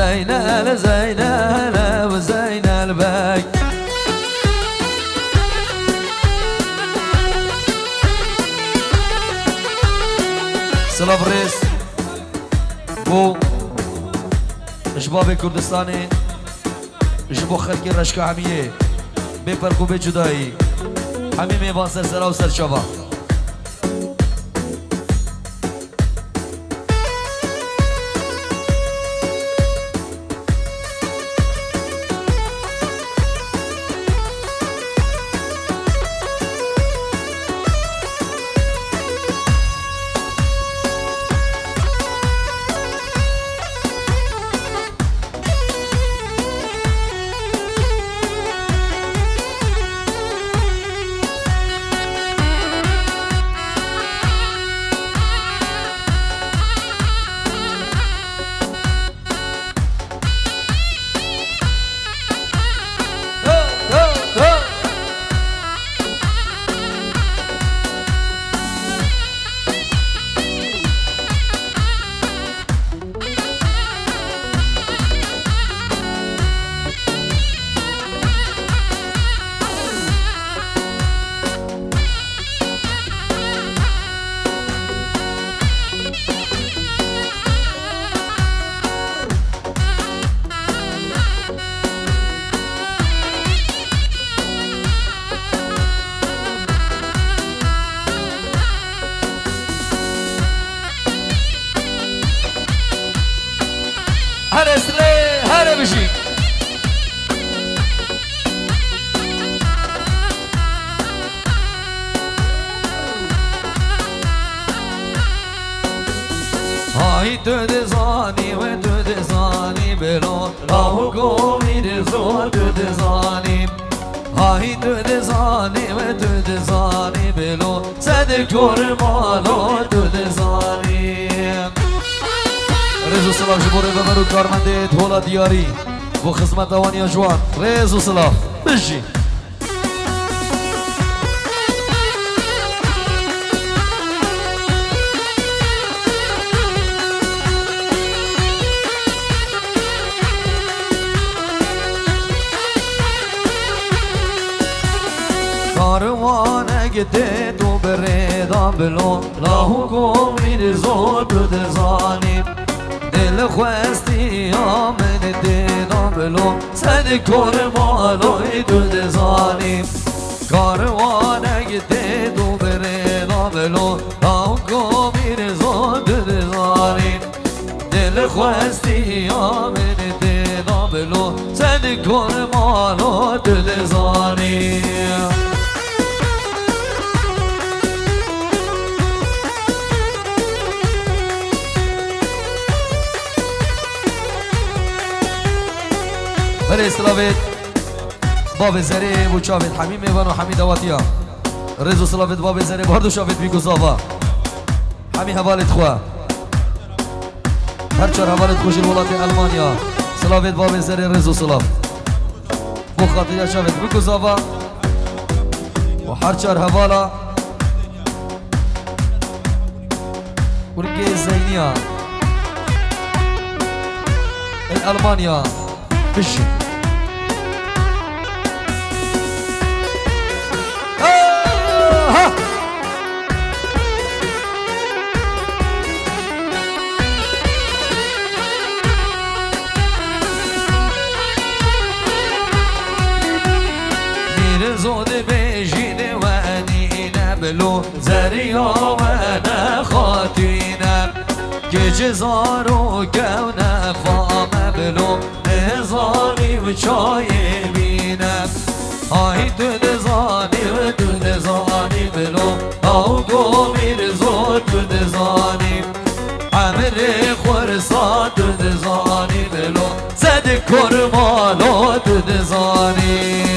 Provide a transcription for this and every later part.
زينل زينل وزينل بك سلام رئيس بو شباب كردستاني جبو خلقي رشكا عمية بفرقو بجدائي همي ميوان سرسرا و سرشابا هر بشی های تو دزانی و تو دزانی بلو راهو گومی دزو تو دزانی های تو دزانی و تو دزانی بلو صد کرمالو تو دزانی ريز سلاف جبور بمرو كارمنده تولا دياري و خدمت اوانيا جوان ريز سلاف بجي كاروان گده تو بريدا بلو راهو قومي زور بدزاني دل خواستی آمن دینا بلو سد کرمالوی دو دزانیم کاروانه گده دو برنا بلو آنگو میرزا دو دزانیم دل خواستی آمن دینا بلو سد کرمالو دو دزانیم برای سلاویت باب زری و چاوید حمیمه و حمید واتیا رزو سلاویت باب زری باردو شاوید بیگوزاوا حمی حوالت خواه هر چار حوالت خوش الولات المانیا سلاویت باب زری رزو سلاف بو خاطر شاوید بیگوزاوا و هر چار حوالا ورقی زینیا الالمانیا بشي زود بجين وانينا بلو زريا وانا خاتينا كجزار وكونا فاما بلو نزاني وشاي بينا هاي تدزاني وتدزاني بلو او قومي رزو تدزاني عمر خورسان تدزاني بلو زد كرمالو تدزاني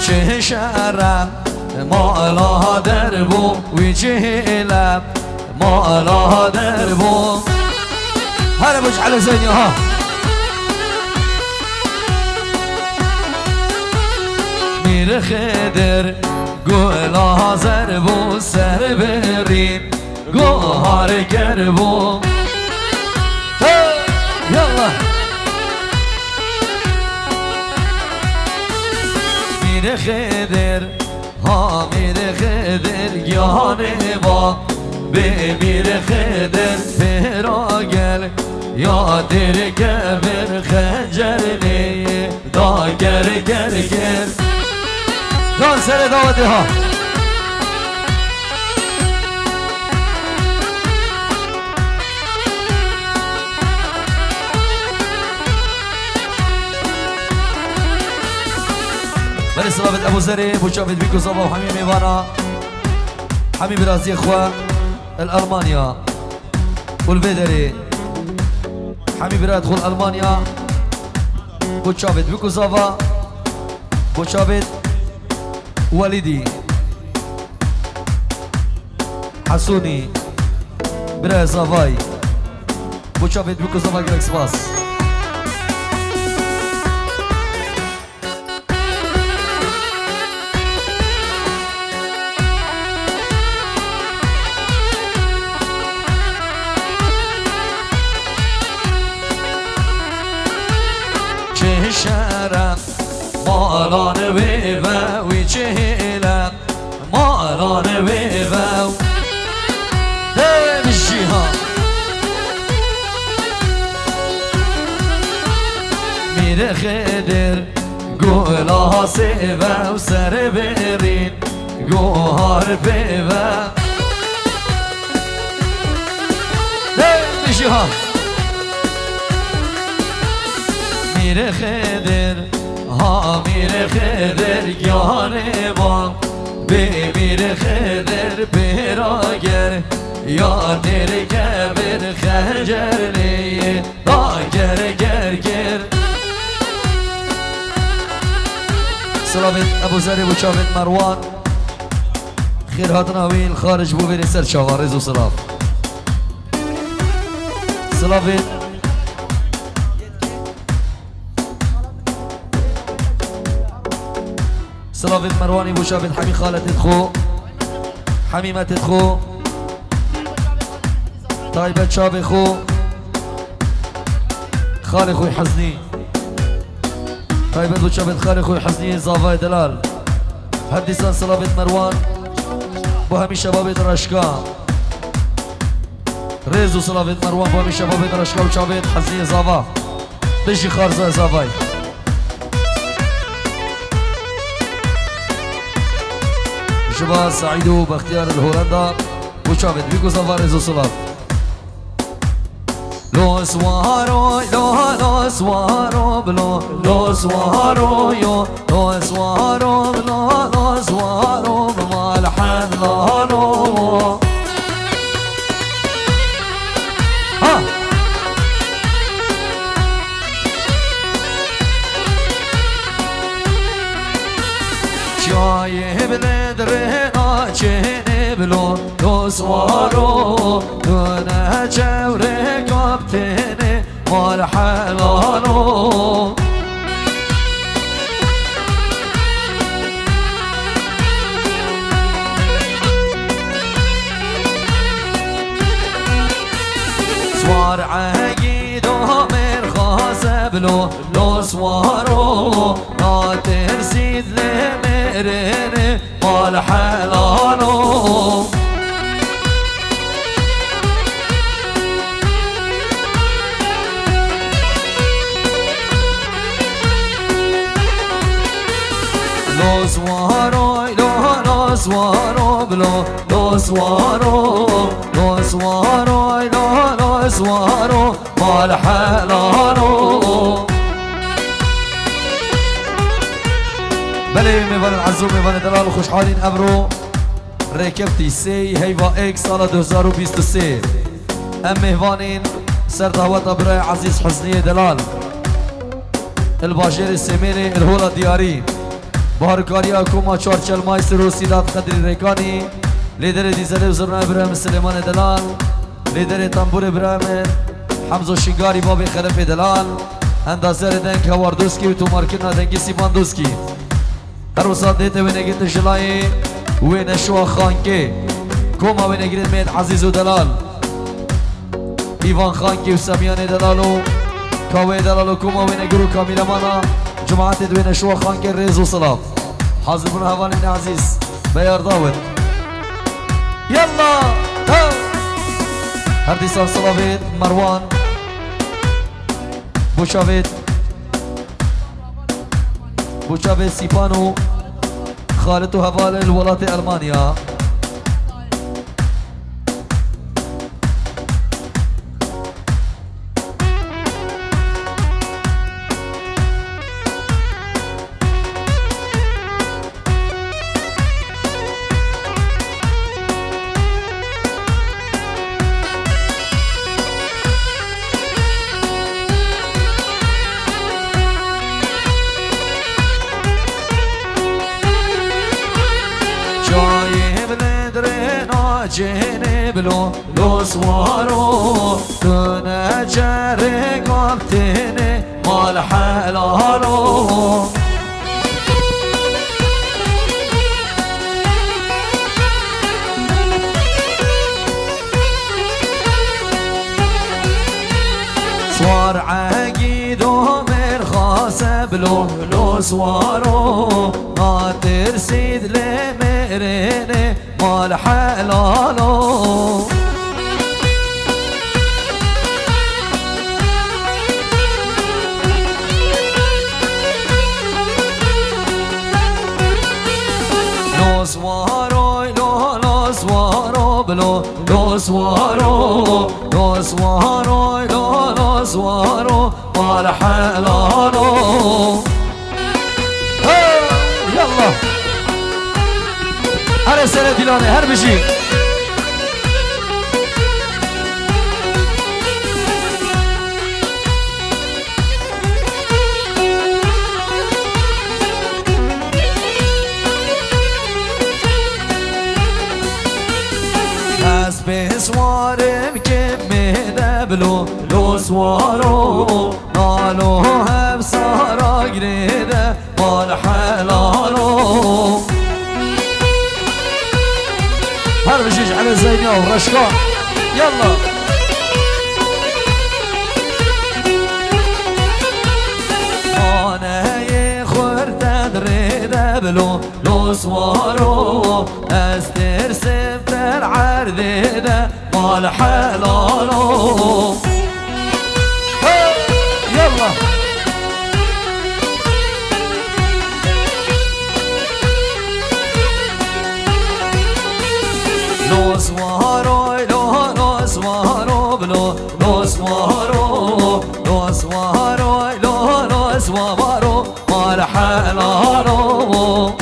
چه شرم مالا دربو وی جهلم مالا دربو هلا بوش على زيني ها میر خدر گولا زربو سر بریم گوهار گربو يلا میر خدر ها میر خدر گیانه با به میر خدر فراگل یا در گبر خنجر نیه دا گر گر گر جان سر دعوتی ها بله صلابت ابو زری بوشافت بیکو صبا و حمیم ایوانا حمیم رازی اخوة الألمانيا والبدري حميم برا يدخل ألمانيا بوشافت بيكو صافا بوشافت والدي حسوني برا صافاي بوشافت بيكو صافا جريكس باس شرم مالان ویو وی چهلم مالان ویو بشی ها میر خدر گولا سیو سر برین گوهار بیو بشی ها میر خدر ها میر خدر گیانه با به میر خدر براگر یا در گبر خنجر نیه دا گر گر گر سلامت ابو زری بوشافت مروان خیر هاتنا ویل خارج بو بری سر شوارز و سلاف سلامت سلافت مرواني بوشافت حمي خالة تدخو حميمة تدخو طيبة شابي خو خالي خوي حزني طيبة بوشافت خالي خوي حزني زافاي دلال هرديسان سلافت مروان بو همي شباب درشكا ريزو سلافت مروان بو همي شباب درشكا وشافت حزني زافا بيجي خارزة زافاي شباب سعيدو باختيار الهولندا وشافت بيكو سفاريز وصلاف لو سوارو لو سوارو بلو لو سوارو يو لو سوارو بلو لو سوارو بمالحن لانو ها شايب ندرنا چهنه بلو دو سوارو دونه چوره کابتنه مال حلانو سوار عقید و مرخاص بلو لو سوارو نا ترسید لمرنه مال حلانو لو سوارو لو سوارو بلو لو سوارو لو سوارو لو سوارو مال حلانو بله میوان العزو میوان دلال خوش حالین ابرو رکبتی سی هیوا ایک سال 2023 ام میوانین سر دعوت برای عزیز حسنی دلال الباشر السميري الهولة دياري بهارکاریا کوما چارچل مایستر و سیدات قدری ریکانی لیدر دیزل وزرنا ابراهیم سلیمان دلال لیدر تنبور ابراهیم حمزو شنگاری بابی خلف دلال اندازر دنگ هواردوسکی و تو مارکنا دنگی سیمان دوسکی هر وسط دیتا و نگیت جلای و نشوا خانکی کوما و نگیت مید عزیز و دلال ایوان خانکی و سمیان دلالو کاوه دلالو کوما و نگرو کامیرمانا جماعت دوی نشوا خانکی ریز و صلاف حاضر بنا هوانین عزیز بیار داود يلا هرديسان صلافيت مروان بوشافيت سيبانو خالد هفال الولايات ألمانيا جنب لو سوارو دونه جره قابتنه مال حلالو سوار عقيد ومرخاص بلو سوارو ما ترسيد لمرنه مال حلالو لو سوارو لو سوارو بلو لو سوارو لو سوارو لو سوارو مال حلالو يلا هر سنة دلانه هر بشي از بسوارم که مهدبلو لو سوارو نالو هم سارا گریده مال حلالو هر بشيش على الزينية ورشقان يلا أنا يخور تدري دبلو لو سوارو استرسم تر عرضي ده مال حلالو يلا لو سوارو لو سوارو بلو لو سوارو لو سوارو لو سوارو مال حلالو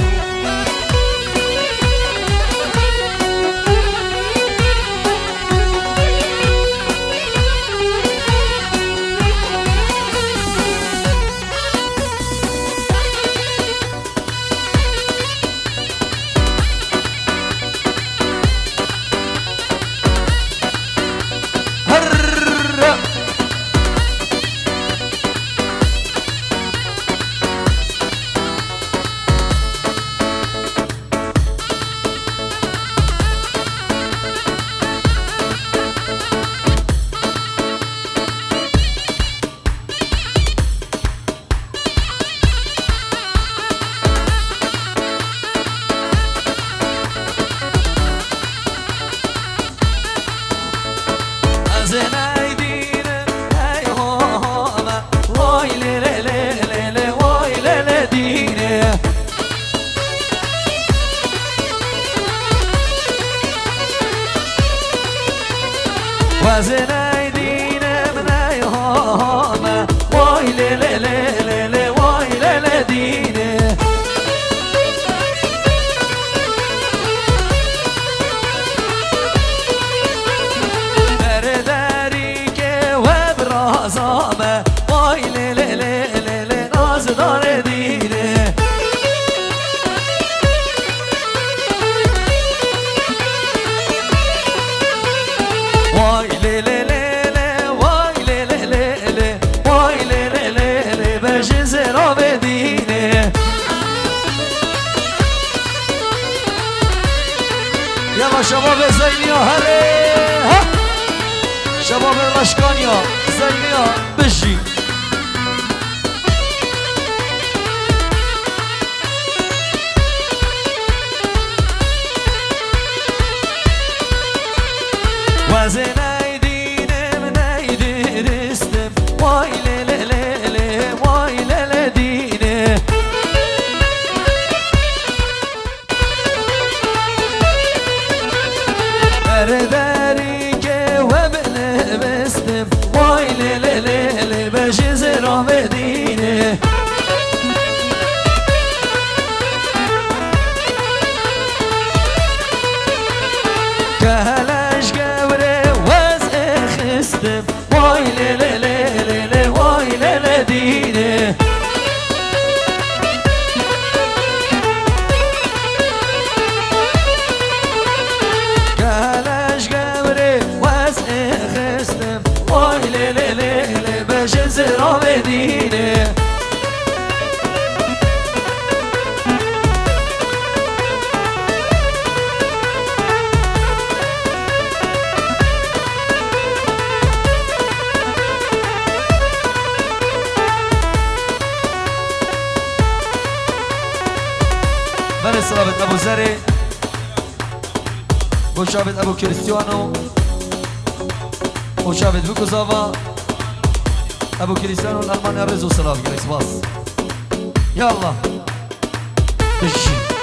وزناي دينا من ايهاما واي لي لي لي لي واي لي لي دينا برداريك وبرازامة واي لي لي لي لي ناز دار دينا زینیا هره ها شباب رشکانیا زینیا بشی وزن ایدینم نیدیرستم وای لللله وای للدینه برداری که و بنوستم وای لللله بجز را بدینه کهلش گوره وزع خستم وای لللله وای للدینه کهلش گوره وزع خستم وای لللله بجز را بدینه بله سلامت ابو زره مشابه ابو کریستیانو مشابه بوکوزاوا ابو کریستیانو الالمانیا رزو سلام گریس باس یالله بشی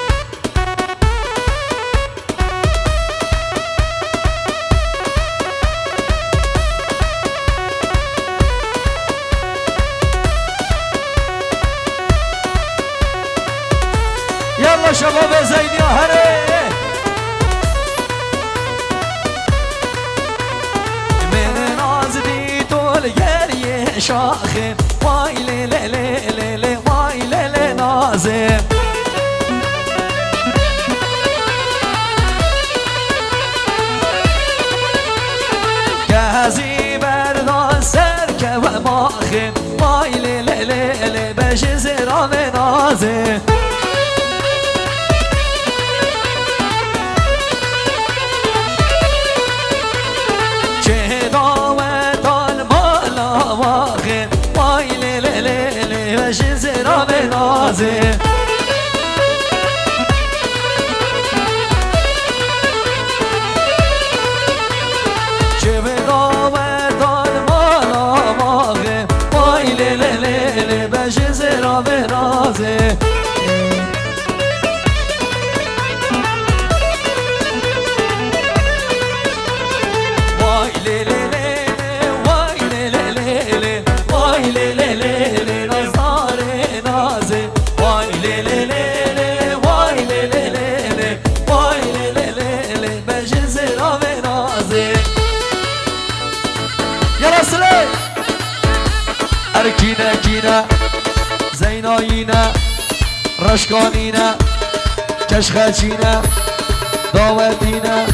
يلا شباب زين يا هري من ناز دي طول يري شاخم واي لي واي لي نازم كهزي بردان سرك وماخم واي لي بجز رام نازم جزيرة بنازي جبنا ودان مالا ماغي واي ليلي بجزيرة بنازي واي ليلي واي ليلي واي ليلي اركينا كينا زيناينا رشقانينا كشخاتينا داوتينا